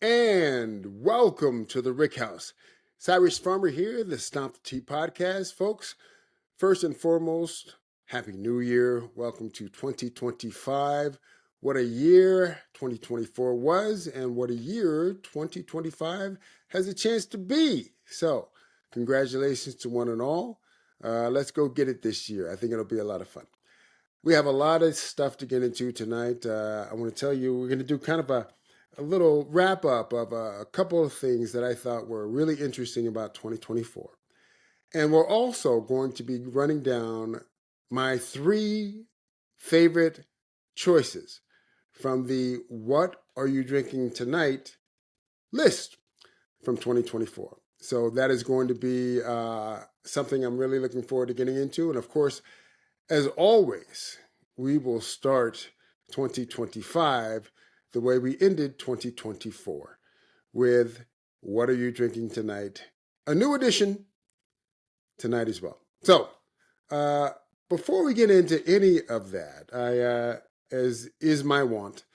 And welcome to the Rick House. Cyrus Farmer here, the Stomp the Tea podcast. Folks, first and foremost, Happy New Year. Welcome to 2025. What a year 2024 was, and what a year 2025 has a chance to be. So, congratulations to one and all. Let's go get it this year. I think it'll be a lot of fun. We have a lot of stuff to get into tonight. I want to tell you, we're going to do kind of a little wrap up of a couple of things that I thought were really interesting about 2024. And we're also going to be running down my three favorite choices from the What Are You Drinking Tonight list from 2024. So that is going to be something I'm really looking forward to getting into. And of course, as always, we will start 2025 the way we ended 2024 with What Are You Drinking Tonight? A new edition tonight as well. So, before we get into any of that, as is my wont,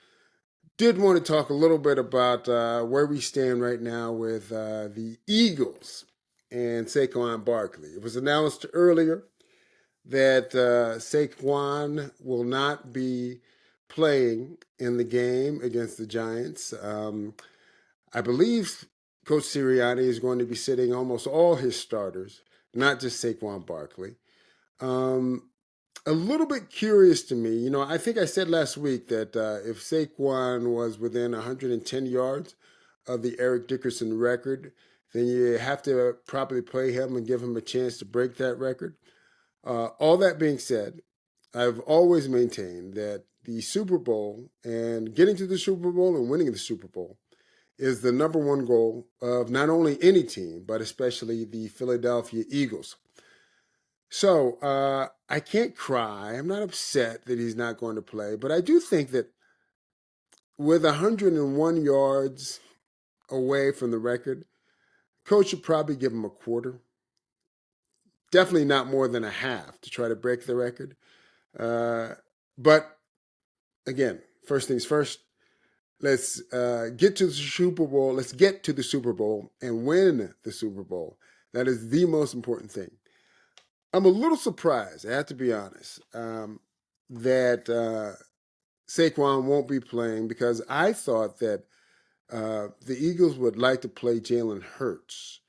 did want to talk a little bit about where we stand right now with the Eagles and Saquon Barkley. It was announced earlier that Saquon will not be playing in the game against the Giants. I believe Coach Sirianni is going to be sitting almost all his starters, not just Saquon Barkley. A little bit curious to me. You know, I think I said last week that if Saquon was within 110 yards of the Eric Dickerson record, then you have to probably play him and give him a chance to break that record. All that being said, I've always maintained that the Super Bowl and getting to the Super Bowl and winning the Super Bowl is the number one goal of not only any team, but especially the Philadelphia Eagles. So I can't cry. I'm not upset that he's not going to play, but I do think that with 101 yards away from the record, coach should probably give him a quarter. Definitely not more than a half to try to break the record. But again, first things first, let's get to the Super Bowl. Let's get to the Super Bowl and win the Super Bowl. That is the most important thing. I'm a little surprised, I have to be honest, that Saquon won't be playing because I thought that the Eagles would like to play Jalen Hurts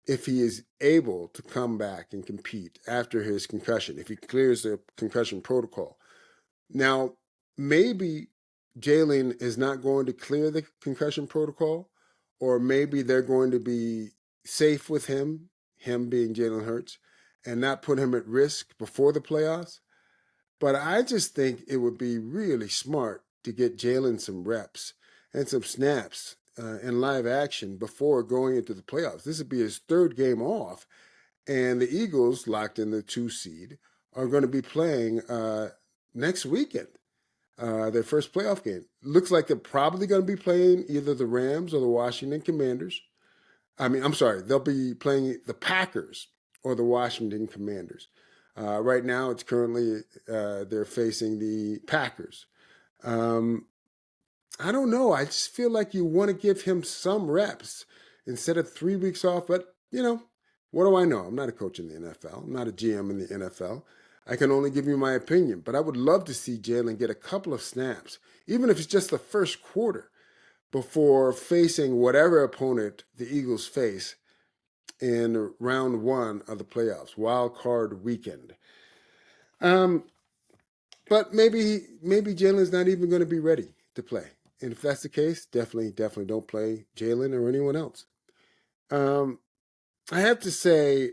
if he is able to come back and compete after his concussion, if he clears the concussion protocol. Now, maybe Jalen is not going to clear the concussion protocol, or maybe they're going to be safe with him being Jalen Hurts, and not put him at risk before the playoffs. But I just think it would be really smart to get Jalen some reps and some snaps in live action before going into the playoffs. This would be his third game off, and the Eagles, locked in the 2 seed, are going to be playing next weekend, their first playoff game. Looks like they're probably going to be playing either the Rams or the Washington Commanders. I'm sorry, they'll be playing the Packers or the Washington Commanders. Right now, it's currently they're facing the Packers. I don't know. I just feel like you want to give him some reps instead of 3 weeks off. But, what do I know? I'm not a coach in the NFL. I'm not a GM in the NFL. I can only give you my opinion. But I would love to see Jalen get a couple of snaps, even if it's just the first quarter, before facing whatever opponent the Eagles face in round 1 of the playoffs, wild card weekend. But maybe Jalen's not even going to be ready to play. And if that's the case, definitely don't play Jalen or anyone else. I have to say,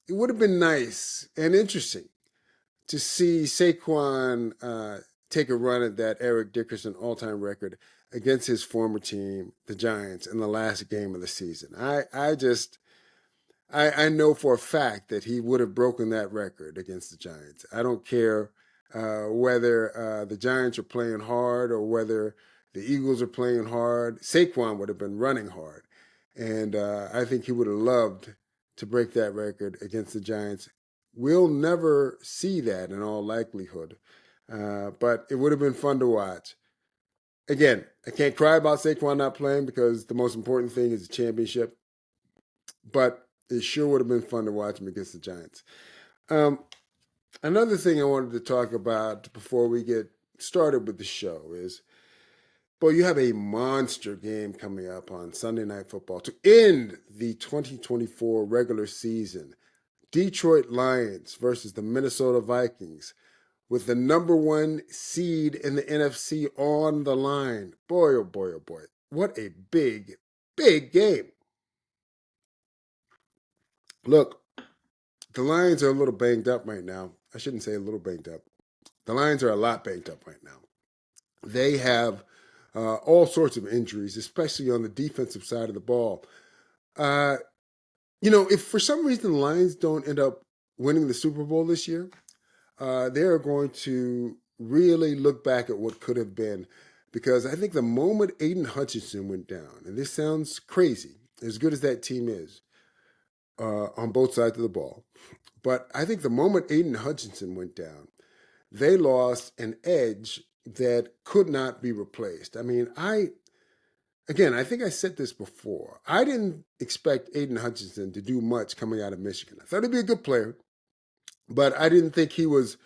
it would have been nice and interesting to see Saquon take a run at that Eric Dickerson all-time record against his former team, the Giants, in the last game of the season. I know for a fact that he would have broken that record against the Giants. I don't care whether the Giants are playing hard or whether the Eagles are playing hard. Saquon would have been running hard. And I think he would have loved to break that record against the Giants. We'll never see that in all likelihood. But it would have been fun to watch. Again, I can't cry about Saquon not playing because the most important thing is the championship. But it sure would have been fun to watch him against the Giants. Um, Another thing I wanted to talk about before we get started with the show is, boy, you have a monster game coming up on Sunday Night Football to end the 2024 regular season. Detroit Lions versus the Minnesota Vikings with the number one seed in the NFC on the line. Boy, oh boy, oh boy. What a big, big game. Look, the Lions are a little banged up right now. I shouldn't say a little banged up. The Lions are a lot banged up right now. They have all sorts of injuries, especially on the defensive side of the ball. Uh, if for some reason the Lions don't end up winning the Super Bowl this year, they are going to really look back at what could have been. Because I think the moment Aiden Hutchinson went down, and this sounds crazy, as good as that team is on both sides of the ball, but I think the moment Aiden Hutchinson went down, they lost an edge that could not be replaced. I mean, I think I said this before. I didn't expect Aiden Hutchinson to do much coming out of Michigan. I thought he'd be a good player, but I didn't think he was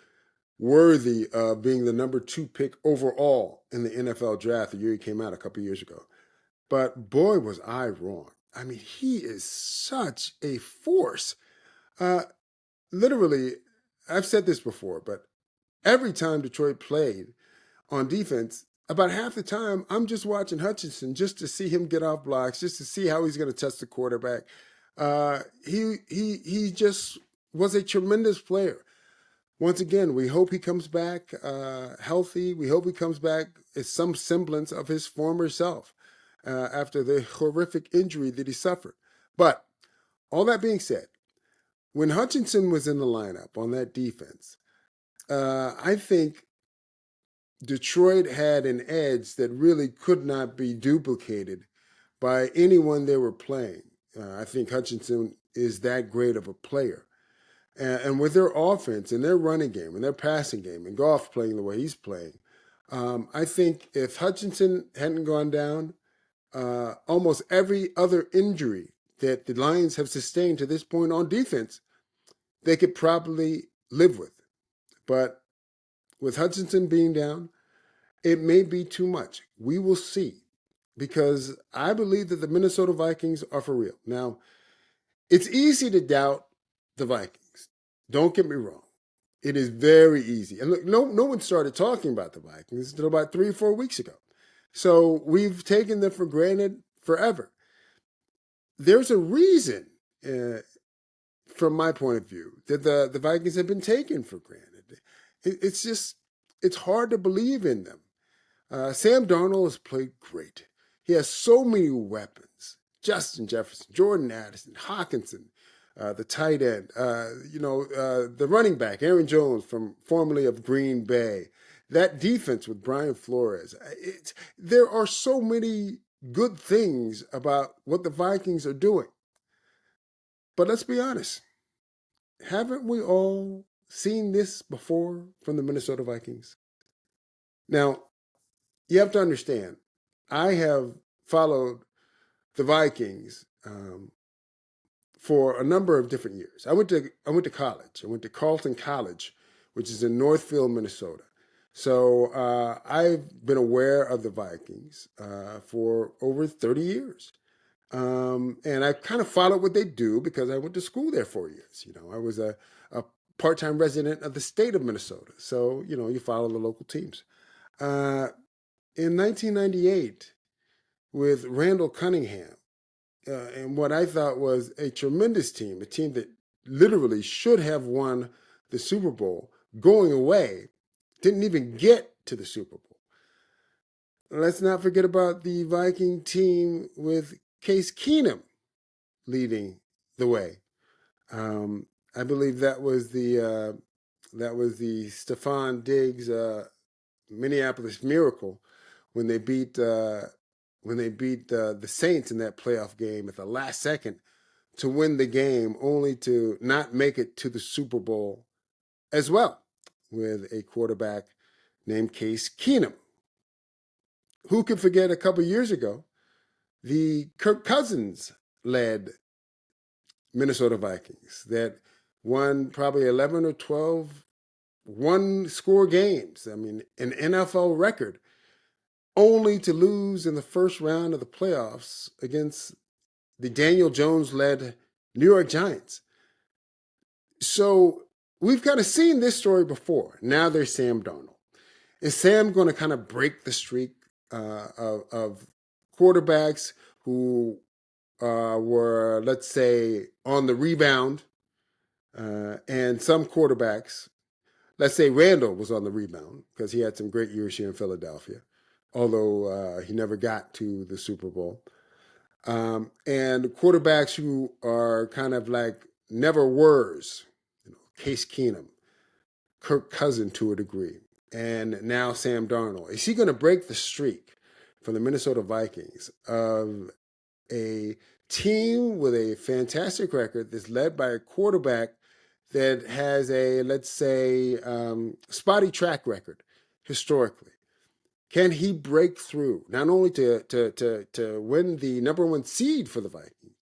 worthy of being the number 2 pick overall in the NFL draft the year he came out a couple years ago. But boy, was I wrong. I mean, he is such a force. Uh, Literally, I've said this before, but every time Detroit played on defense, about half the time, I'm just watching Hutchinson just to see him get off blocks, just to see how he's going to test the quarterback. He just was a tremendous player. Once again, we hope he comes back healthy. We hope he comes back as some semblance of his former self after the horrific injury that he suffered. But all that being said, when Hutchinson was in the lineup on that defense, I think Detroit had an edge that really could not be duplicated by anyone they were playing. I think Hutchinson is that great of a player. And with their offense and their running game and their passing game and Goff playing the way he's playing, I think if Hutchinson hadn't gone down, almost every other injury that the Lions have sustained to this point on defense, they could probably live with. But with Hutchinson being down, it may be too much. We will see. Because I believe that the Minnesota Vikings are for real. Now, it's easy to doubt the Vikings. Don't get me wrong. It is very easy. And look, no one started talking about the Vikings until about 3 or 4 weeks ago. So we've taken them for granted forever. There's a reason, from my point of view, that the Vikings have been taken for granted. It's hard to believe in them. Sam Darnold has played great. He has so many weapons. Justin Jefferson, Jordan Addison, Hawkinson, the tight end, the running back, Aaron Jones, formerly of Green Bay. That defense with Brian Flores. There are so many good things about what the Vikings are doing. But let's be honest. Haven't we all seen this before from the Minnesota Vikings? Now, you have to understand, I have followed the Vikings for a number of different years. I went to college. I went to Carleton College, which is in Northfield, Minnesota. So I've been aware of the Vikings for over 30 years. And I kind of followed what they do because I went to school there 4 years. I was a part-time resident of the state of Minnesota. So, you follow the local teams. In 1998, with Randall Cunningham, and what I thought was a tremendous team, a team that literally should have won the Super Bowl, going away, didn't even get to the Super Bowl. Let's not forget about the Viking team with Case Keenum leading the way. I believe that was the Stephon Diggs Minneapolis Miracle when they beat the Saints in that playoff game at the last second to win the game, only to not make it to the Super Bowl as well, with a quarterback named Case Keenum, who can forget a couple years ago, the Kirk Cousins led Minnesota Vikings that won probably 11 or 12 one score games. I mean, an NFL record, only to lose in the first round of the playoffs against the Daniel Jones led New York Giants. So we've kind of seen this story before. Now there's Sam Darnold. Is Sam going to kind of break the streak of quarterbacks who were, let's say, on the rebound? And some quarterbacks, let's say Randall was on the rebound because he had some great years here in Philadelphia, although he never got to the Super Bowl. And quarterbacks who are kind of like never were's, Case Keenum, Kirk Cousins to a degree, and now Sam Darnold. Is he going to break the streak for the Minnesota Vikings of a team with a fantastic record that's led by a quarterback that has a, let's say, spotty track record historically? Can he break through not only to win the number one seed for the Vikings,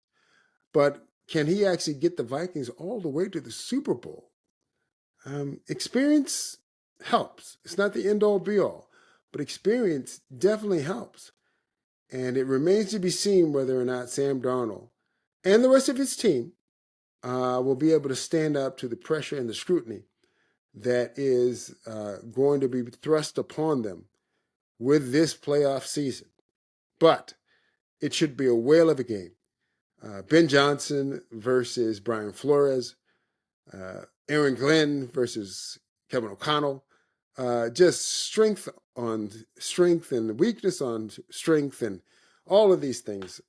but can he actually get the Vikings all the way to the Super Bowl? Experience helps. It's not the end all be all, but experience definitely helps. And it remains to be seen whether or not Sam Darnold and the rest of his team will be able to stand up to the pressure and the scrutiny that is going to be thrust upon them with this playoff season. But it should be a whale of a game. Ben Johnson versus Brian Flores, Aaron Glenn versus Kevin O'Connell. Just strength on strength and weakness on strength and all of these things.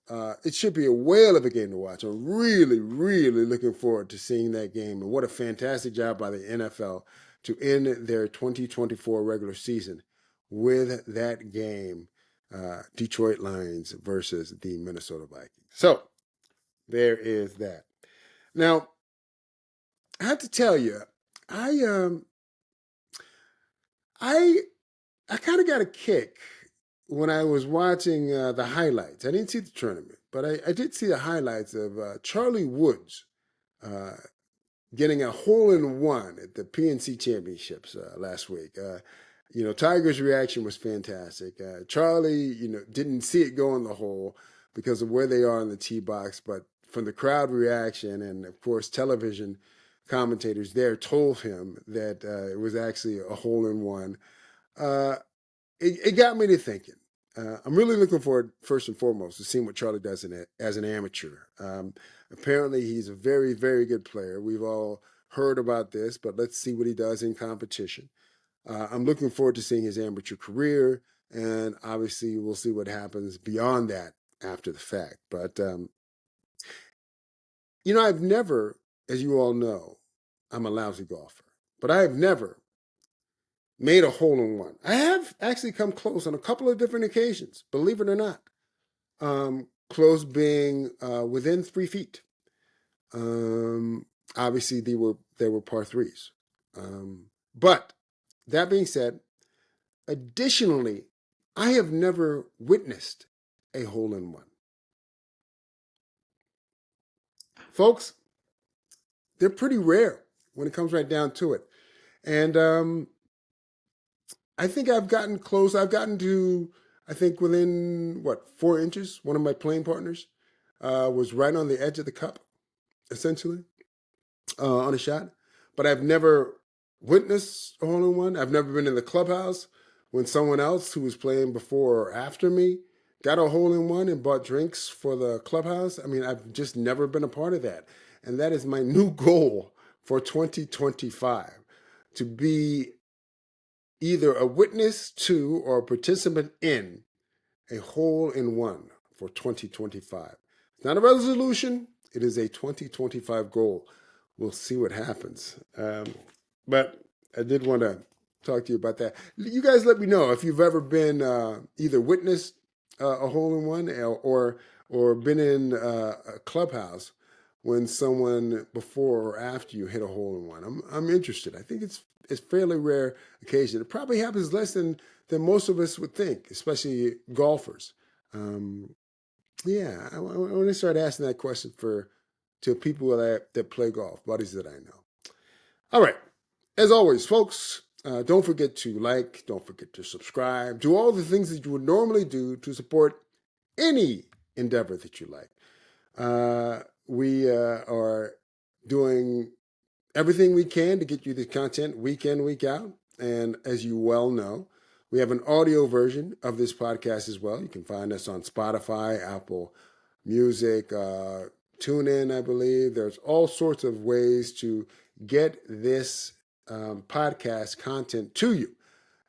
It should be a whale of a game to watch. I'm really, really looking forward to seeing that game. And what a fantastic job by the NFL to end their 2024 regular season with that game, Detroit Lions versus the Minnesota Vikings. So there is that. Now, I have to tell you, I kind of got a kick when I was watching the highlights. I didn't see the tournament, but I did see the highlights of Charlie Woods getting a hole-in-one at the PNC Championships last week. Tiger's reaction was fantastic. Charlie, didn't see it go in the hole because of where they are in the tee box, but from the crowd reaction and, of course, television commentators there told him that it was actually a hole-in-one. It got me to thinking. I'm really looking forward, first and foremost, to seeing what Charlie does as an amateur. Apparently, he's a very, very good player. We've all heard about this, but let's see what he does in competition. I'm looking forward to seeing his amateur career, and obviously, we'll see what happens beyond that after the fact. But, I've never, as you all know, I'm a lousy golfer, but I have never made a hole-in-one. I have actually come close on a couple of different occasions, believe it or not. Close being within 3 feet. Obviously, they were par threes. But that being said, additionally, I have never witnessed a hole-in-one. Folks, they're pretty rare when it comes right down to it. And I think I've gotten close. I've gotten to, I think within, 4 inches. One of my playing partners was right on the edge of the cup, essentially, on a shot. But I've never witnessed a hole-in-one. I've never been in the clubhouse when someone else who was playing before or after me got a hole-in-one and bought drinks for the clubhouse. I mean, I've just never been a part of that. And that is my new goal for 2025, to be either a witness to or a participant in a hole-in-one for 2025. It's not a resolution. It is a 2025 goal. We'll see what happens. But I did want to talk to you about that. You guys let me know if you've ever been either witnessed a hole-in-one or been in a clubhouse when someone before or after you hit a hole-in-one. I'm interested. I think it's fairly rare occasion. It probably happens less than than most of us would think, especially golfers. Um, yeah, I want to start asking that question to people that play golf, buddies that I know. All right. As always, folks, don't forget to like, don't forget to subscribe, do all the things that you would normally do to support any endeavor that you like. We are doing everything we can to get you the content week in, week out. And as you well know, we have an audio version of this podcast as well. You can find us on Spotify, Apple Music, TuneIn, I believe. There's all sorts of ways to get this podcast content to you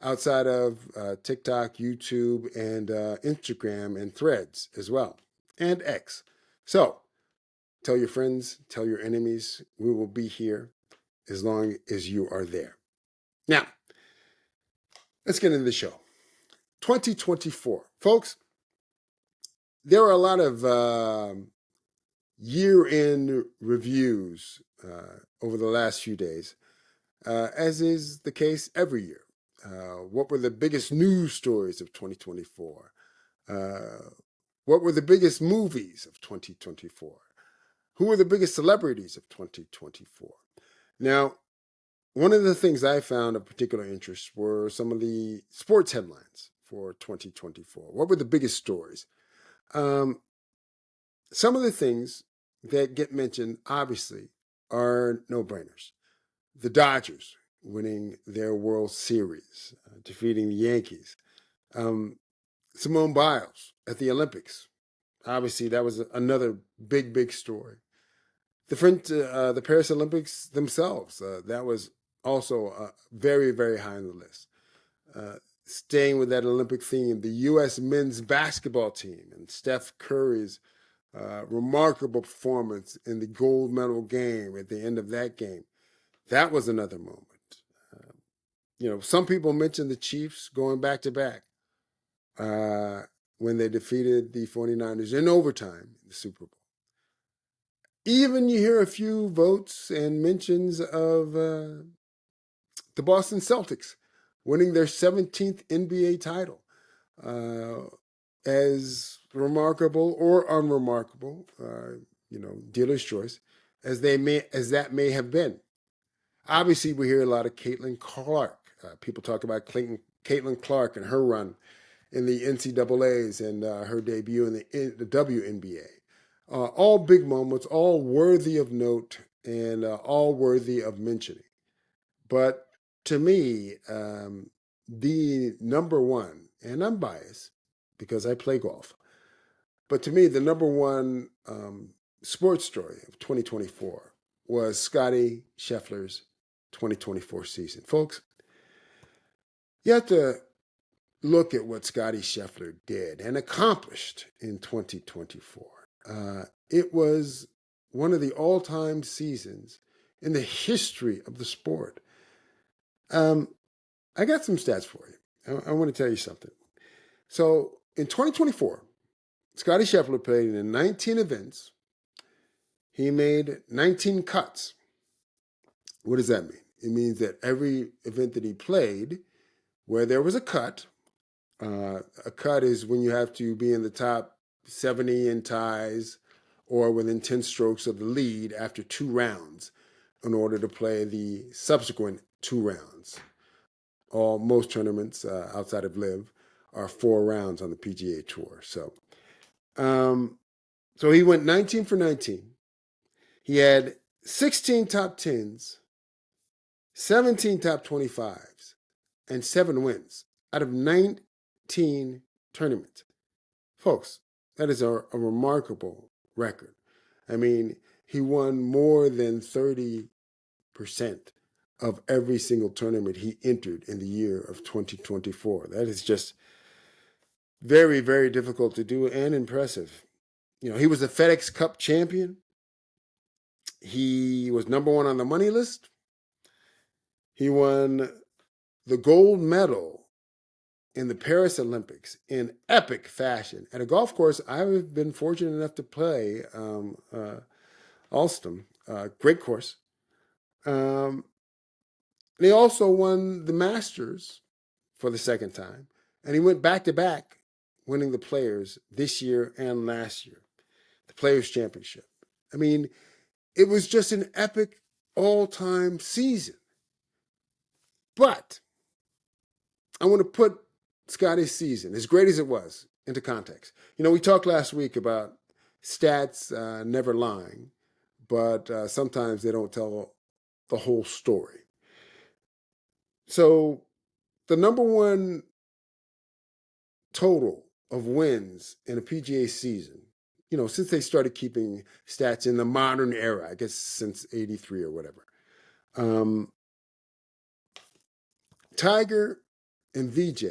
outside of TikTok, YouTube, and Instagram and Threads as well, and X. So tell your friends, tell your enemies, we will be here as long as you are there. Now, let's get into the show. 2024. Folks, there are a lot of year-end reviews over the last few days, as is the case every year. What were the biggest news stories of 2024? What were the biggest movies of 2024? Who were the biggest celebrities of 2024? Now, one of the things I found of particular interest were some of the sports headlines for 2024. What were the biggest stories? Some of the things that get mentioned, obviously, are no-brainers. The Dodgers winning their World Series, defeating the Yankees. Simone Biles at the Olympics. Obviously, that was another big, big story. The Paris Olympics themselves, that was also very, very high on the list. Staying with that Olympic theme, the U.S. men's basketball team and Steph Curry's remarkable performance in the gold medal game at the end of that game. That was another moment. Some people mentioned the Chiefs going back to back when they defeated the 49ers in overtime in the Super Bowl. Even you hear a few votes and mentions of the Boston Celtics winning their 17th NBA title. As remarkable or unremarkable, dealer's choice, as that may have been. Obviously, we hear a lot of Caitlin Clark. People talk about Caitlin Clark and her run in the NCAAs and her debut in the WNBA. All big moments, all worthy of note, and all worthy of mentioning. But to me, the number one, and I'm biased because I play golf, but to me, the number one sports story of 2024 was Scottie Scheffler's 2024 season. Folks, you have to look at what Scottie Scheffler did and accomplished in 2024. It was one of the all-time seasons in the history of the sport. I got some stats for you. I want to tell you something. So in 2024, Scottie Scheffler played in 19 events. He made 19 cuts. What does that mean? It means that every event that he played, where there was a cut is when you have to be in the top 70 in ties or within 10 strokes of the lead after 2 rounds in order to play the subsequent 2 rounds. Most tournaments outside of LIV are 4 rounds on the PGA Tour. So he went 19 for 19. He had 16 top 10s, 17 top 25s, and 7 wins out of 19 tournaments. Folks, that is a remarkable record. I mean, he won more than 30% of every single tournament he entered in the year of 2024. That is just very, very difficult to do and impressive. He was a FedEx Cup champion. He was number 1 on the money list. He won the gold medal in the Paris Olympics in epic fashion at a golf course I've been fortunate enough to play, Alstom. Great course. They also won the Masters for the second time. And he went back to back, winning the Players this year and last year, the Players Championship. I mean, it was just an epic all-time season. But I want to put Scotty's season, as great as it was, into context. You know, we talked last week about stats never lying, but sometimes they don't tell the whole story. So the number one total of wins in a PGA season, you know, since they started keeping stats in the modern era, I guess since 83 or whatever, Tiger and VJ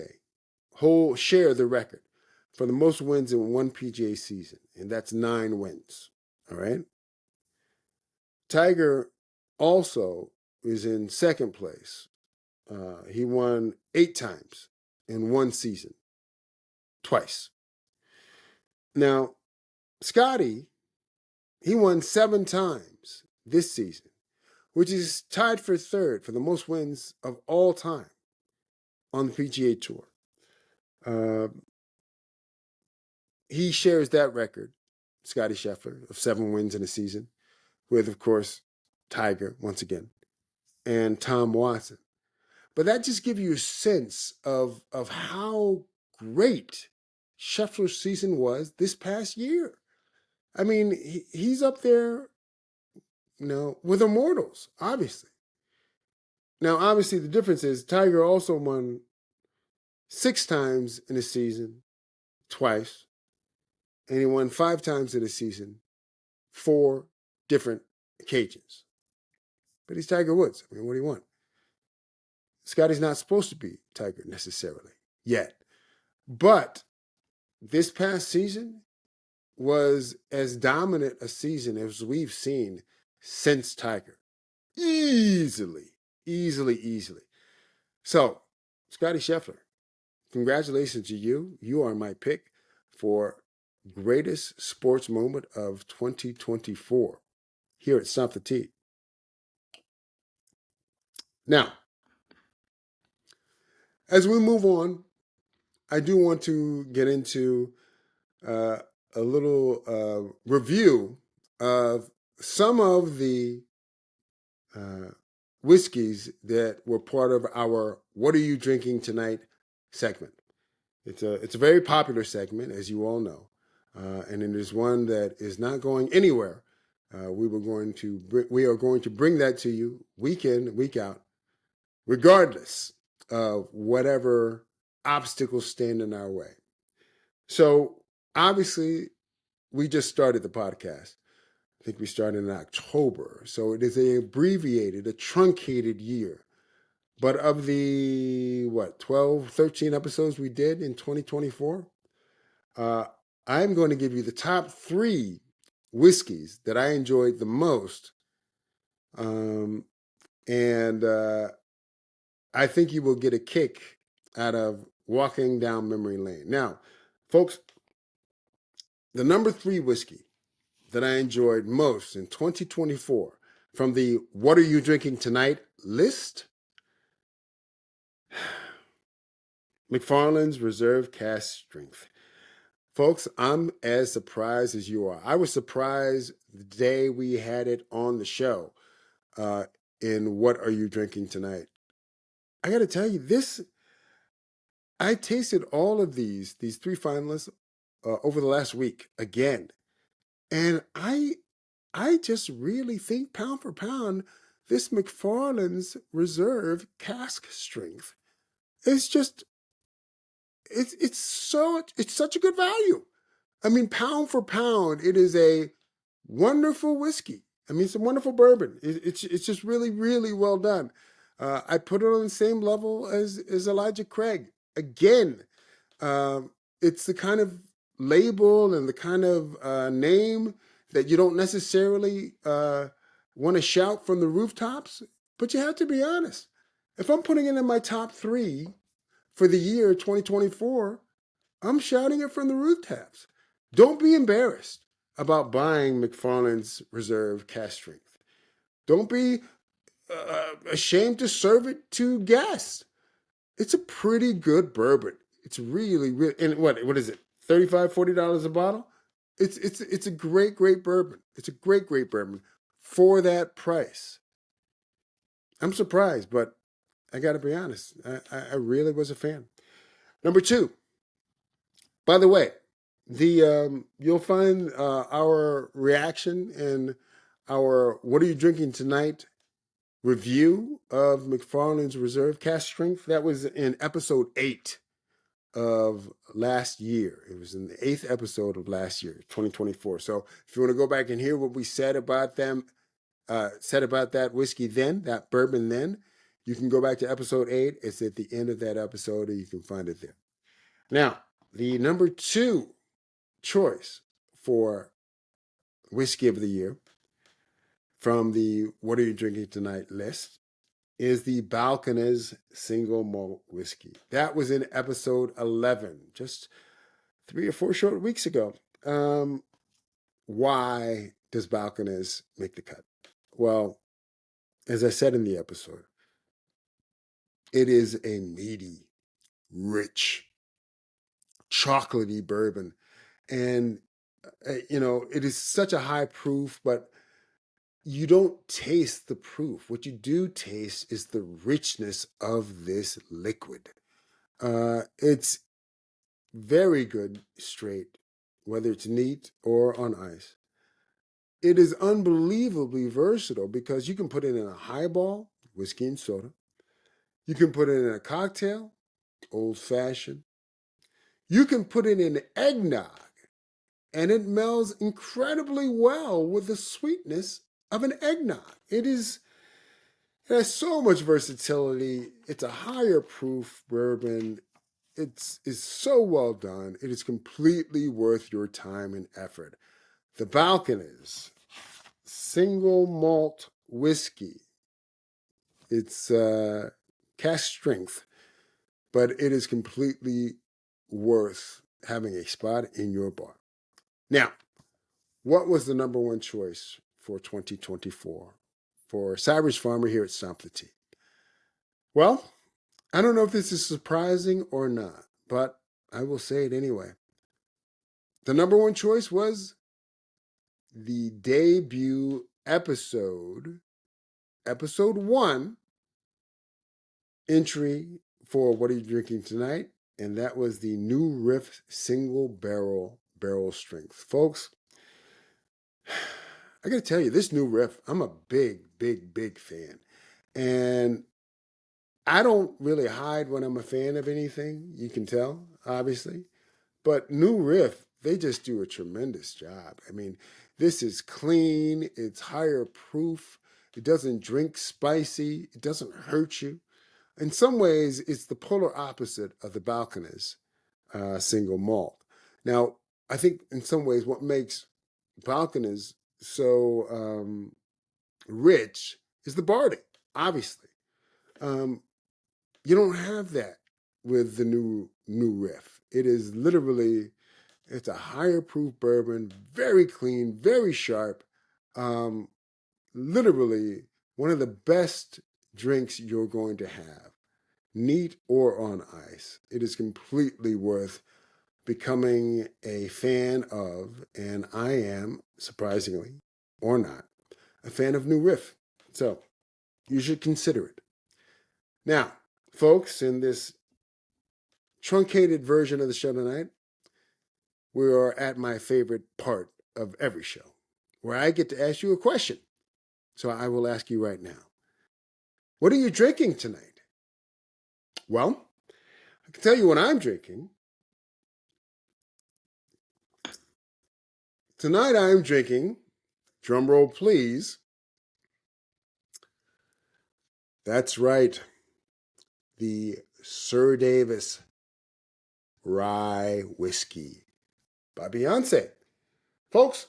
share the record for the most wins in one PGA season, and that's 9 wins. All right. Tiger also is in second place. He won 8 times in one season, twice. Now, Scotty, he won 7 times this season, which is tied for third for the most wins of all time on the PGA Tour. He shares that record, Scotty Scheffler, of 7 wins in a season, with, of course, Tiger, once again, and Tom Watson. But that just gives you a sense of how great Scheffler's season was this past year. I mean, he's up there, you know, with immortals, obviously. Now, obviously, the difference is Tiger also won 6 times in a season, twice, and he won 5 times in a season, 4 different occasions. But he's Tiger Woods. I mean, what do you want? Scotty's not supposed to be Tiger necessarily yet. But this past season was as dominant a season as we've seen since Tiger. Easily. So, Scotty Scheffler, congratulations to you. You are my pick for greatest sports moment of 2024 here at Stomp the Tee. Now, as we move on, I do want to get into a little review of some of the whiskeys that were part of our "What Are You Drinking Tonight" segment. It's a very popular segment, as you all know, and it is one that is not going anywhere. We are going to bring that to you week in, week out, regardless of whatever obstacles stand in our way. So obviously, we just started the podcast. I think we started in October. So it is a truncated year. But of the, 12, 13 episodes we did in 2024, I'm going to give you the top 3 whiskeys that I enjoyed the most. And I think you will get a kick out of walking down memory lane. Now, folks, the number 3 whiskey that I enjoyed most in 2024 from the "What Are You Drinking Tonight" list, McFarland's Reserve Cask Strength. Folks, I'm as surprised as you are. I was surprised the day we had it on the show in "What Are You Drinking Tonight." I got to tell you, I tasted all of these 3 finalists over the last week again. And I just really think pound for pound, this McFarland's Reserve Cask Strength is just, it's such a good value. I mean, pound for pound, it is a wonderful whiskey. I mean, it's a wonderful bourbon. It's just really, really well done. I put it on the same level as Elijah Craig. Again, it's the kind of label and the kind of name that you don't necessarily want to shout from the rooftops, but you have to be honest. If I'm putting it in my top 3 for the year 2024, I'm shouting it from the rooftops. Don't be embarrassed about buying McFarland's Reserve Cask Strength. Don't be ashamed to serve it to guests. It's a pretty good bourbon. It's really, really, and what is it? $35, $40 a bottle? It's a great bourbon. It's a great bourbon for that price. I'm surprised, but I got to be honest. I really was a fan. Number two, by the way, the you'll find our reaction and our "What are you drinking tonight?" review of McFarland's Reserve Cask Strength. That was in episode 8 of last year. It was in the 8th episode of last year, 2024. So if you want to go back and hear what we said about them, said about that whiskey then, that bourbon then, you can go back to episode 8. It's at the end of that episode, or you can find it there. Now, the number 2 choice for whiskey of the year from the What Are You Drinking Tonight list is the Balcones Single Malt Whiskey. That was in episode 11, just 3 or 4 short weeks ago. Why does Balcones make the cut? Well, as I said in the episode, it is a meaty, rich, chocolatey bourbon. And, it is such a high proof, but you don't taste the proof. What you do taste is the richness of this liquid. It's very good straight, whether it's neat or on ice. It is unbelievably versatile because you can put it in a highball, whiskey and soda. You can put it in a cocktail, old fashioned. You can put it in eggnog, and it melds incredibly well with the sweetness of an eggnog. It has so much versatility. It's a higher proof bourbon. It's so well done. It is completely worth your time and effort. The Balcones Single Malt Whiskey. It's cask strength, but it is completely worth having a spot in your bar. Now, what was the number 1 choice for 2024 for Cyrus Farmer here at Stomp the Tea? Well, I don't know if this is surprising or not, but I will say it anyway. The number 1 choice was the debut episode 1 entry for What Are You Drinking Tonight? And that was the New Riff Single Barrel Strength. Folks, I got to tell you, this New Riff, I'm a big fan. And I don't really hide when I'm a fan of anything. You can tell, obviously. But New Riff, they just do a tremendous job. I mean, this is clean. It's higher proof. It doesn't drink spicy. It doesn't hurt you. In some ways, it's the polar opposite of the Balcones single malt. Now, I think in some ways what makes Balcones so rich is the Bardic, obviously. You don't have that with the new Riff. It is literally, it's a higher proof bourbon, very clean, very sharp. Literally one of the best drinks you're going to have, neat or on ice. It is completely worth becoming a fan of, and I am, surprisingly or not, a fan of New Riff. So you should consider it. Now, folks, in this truncated version of the show tonight, we are at my favorite part of every show, where I get to ask you a question. So I will ask you right now. What are you drinking tonight? Well, I can tell you what I'm drinking. Tonight I'm drinking, drumroll please. That's right, the Sir Davis Rye Whiskey by Beyonce. Folks,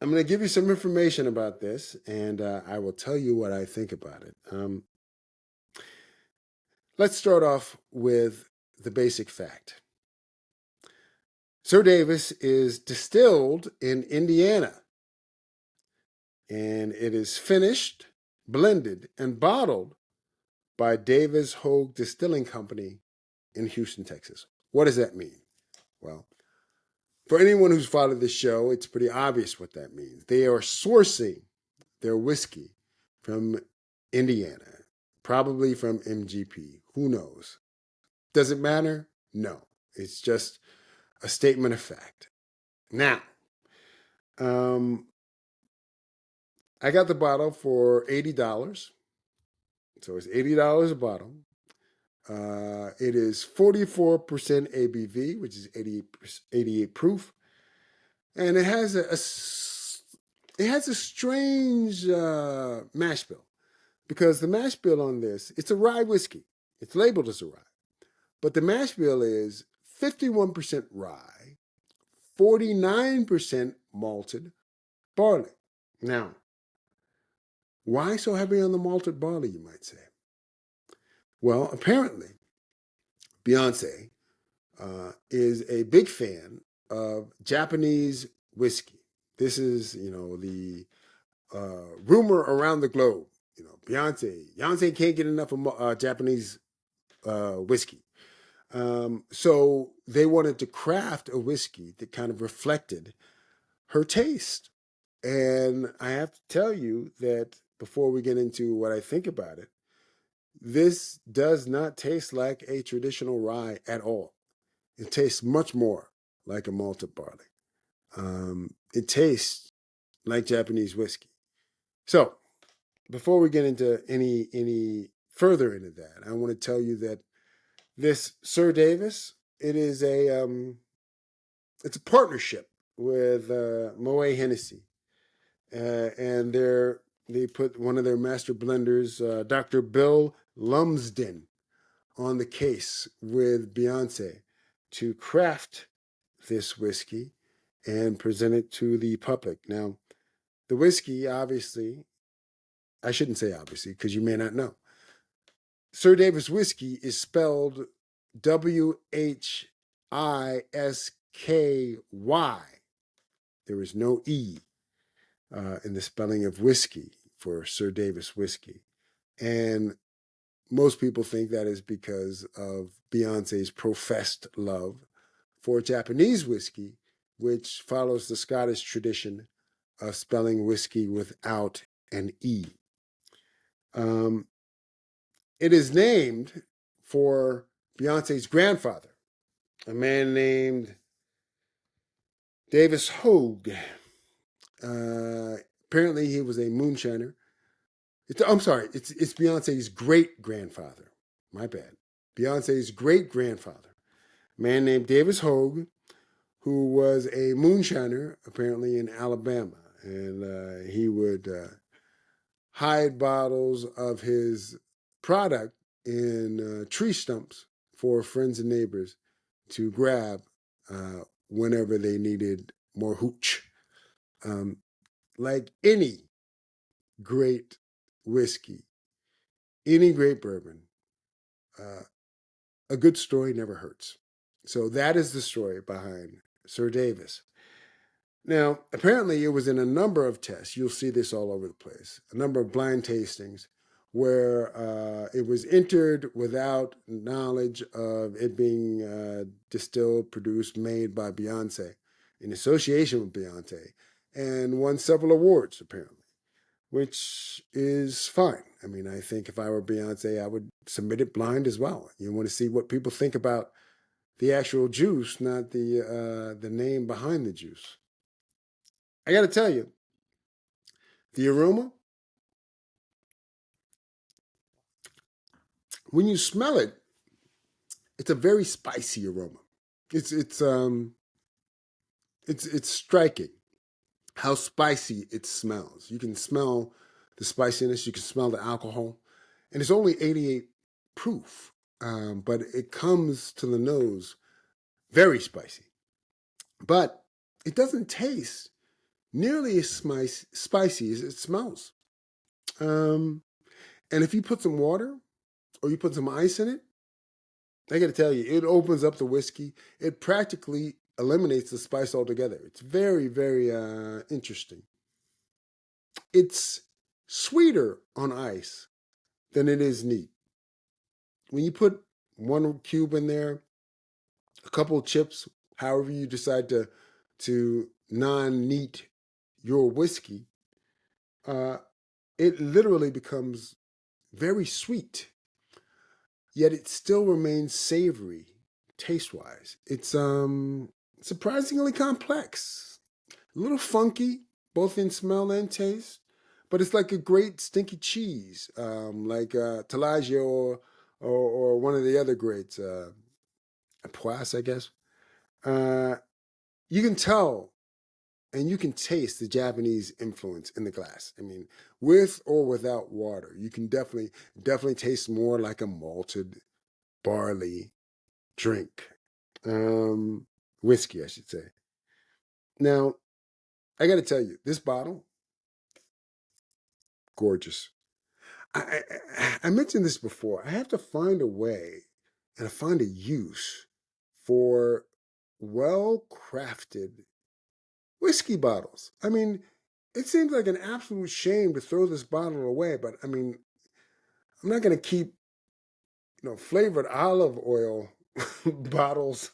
I'm going to give you some information about this, and I will tell you what I think about it. Let's start off with the basic fact. Sir Davis is distilled in Indiana, and it is finished, blended, and bottled by Davis Hogue Distilling Company in Houston, Texas. What does that mean? Well, for anyone who's followed this show, it's pretty obvious what that means. They are sourcing their whiskey from Indiana, probably from MGP. Who knows? Does it matter? No. It's just a statement of fact. Now, I got the bottle for $80. So it's $80 a bottle. It is 44% ABV, which is 88 proof. And it has a strange mash bill, because the mash bill on this, it's a rye whiskey. It's labeled as a rye. But the mash bill is 51% rye, 49% malted barley. Now, why so heavy on the malted barley, you might say? Well, apparently, Beyonce is a big fan of Japanese whiskey. This is, the rumor around the globe. Beyonce can't get enough of Japanese whiskey. So they wanted to craft a whiskey that kind of reflected her taste. And I have to tell you that before we get into what I think about it, this does not taste like a traditional rye at all. It tastes much more like a malted barley. It tastes like Japanese whiskey. So before we get into any further into that, I want to tell you that this Sir Davis, it's a partnership with Moet Hennessy, and they put one of their master blenders, Dr. Bill Lumsden, on the case with Beyonce to craft this whiskey and present it to the public. Now, the whiskey, obviously, I shouldn't say obviously, because you may not know. Sir Davis whiskey is spelled Whisky. There is no E in the spelling of whiskey for Sir Davis whiskey. And most people think that is because of Beyonce's professed love for Japanese whiskey, which follows the Scottish tradition of spelling whiskey without an E. It is named for Beyonce's grandfather, a man named Davis Hogue. Apparently, he was a moonshiner. It's Beyonce's great-grandfather. My bad. Beyonce's great-grandfather, a man named Davis Hogue, who was a moonshiner, apparently in Alabama. And he would hide bottles of his product in tree stumps for friends and neighbors to grab whenever they needed more hooch. Like any great whiskey, any great bourbon, a good story never hurts. So that is the story behind Sir Davis. Now, apparently it was in a number of tests. You'll see this all over the place. A number of blind tastings where it was entered without knowledge of it being distilled, produced, made by Beyonce in association with Beyonce, and won several awards, apparently, which is fine. I mean, I think if I were Beyonce, I would submit it blind as well. You want to see what people think about the actual juice, not the name behind the juice. I got to tell you, the aroma, when you smell it, it's a very spicy aroma. It's striking how spicy it smells. You can smell the spiciness, you can smell the alcohol, and it's only 88 proof, but it comes to the nose very spicy. But it doesn't taste nearly as spicy as it smells. And if you put some water or you put some ice in it, I got to tell you, it opens up the whiskey. It practically eliminates the spice altogether. It's very, very interesting. It's sweeter on ice than it is neat. when you put one cube in there, a couple of chips, however you decide to non-neat your whiskey, uh, it literally becomes very sweet, yet it still remains savory taste wise. It's surprisingly complex, a little funky, both in smell and taste, but it's like a great stinky cheese, like Talagia or one of the other greats, Poisse, I guess. Uh, you can tell and you can taste the Japanese influence in the glass. I mean, with or without water, you can definitely taste more like a malted barley drink, whiskey, I should say. Now, I got to tell you, this bottle, gorgeous. I mentioned this before. I have to find a way and find a use for well crafted whiskey bottles. I mean, it seems like an absolute shame to throw this bottle away, but I mean, I'm not going to keep, flavored olive oil bottles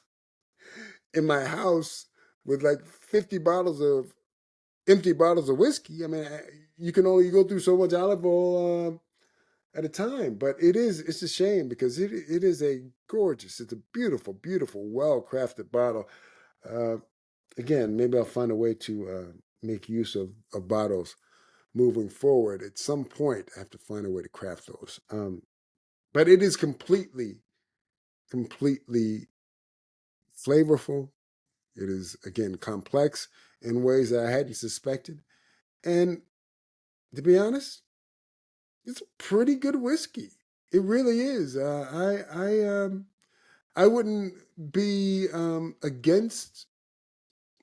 in my house with like 50 bottles of empty bottles of whiskey. I mean, you can only go through so much olive oil at a time, but it's a shame because it is it's a beautiful, beautiful, well crafted bottle. Uh, Again, maybe I'll find a way to make use of bottles moving forward. At some point, I have to find a way to craft those. But it is completely flavorful. It is, again, complex in ways that I hadn't suspected. And to be honest, it's a pretty good whiskey. It really is. I wouldn't be against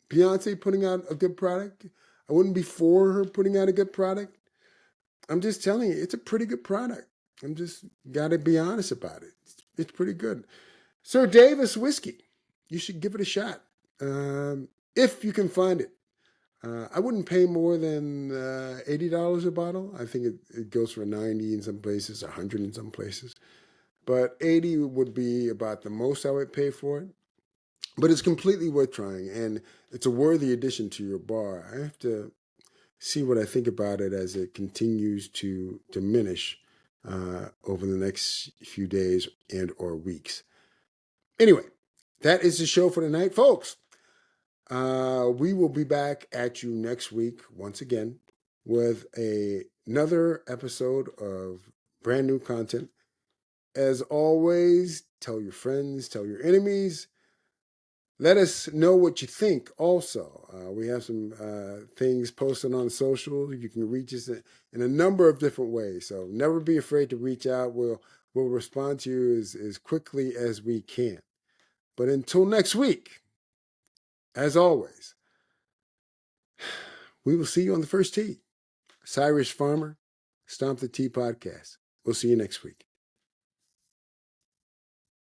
Beyonce putting out a good product. I wouldn't be for her putting out a good product. I'm just telling you, it's a pretty good product. I'm just got to be honest about it. It's pretty good. Sir Davis whiskey, you should give it a shot if you can find it. I wouldn't pay more than $80 a bottle. I think it goes for 90 in some places, 100 in some places. But 80 would be about the most I would pay for it. But it's completely worth trying, and it's a worthy addition to your bar. I have to see what I think about it as it continues to diminish over the next few days and or weeks. Anyway, that is the show for tonight, folks. We will be back at you next week once again with another episode of brand new content. As always, tell your friends, tell your enemies. Let us know what you think also. We have some things posted on social. You can reach us in a number of different ways. So never be afraid to reach out. We'll respond to you as quickly as we can. But until next week, as always, we will see you on the first tee. Cyrus Farmer, Stomp the Tea Podcast. We'll see you next week.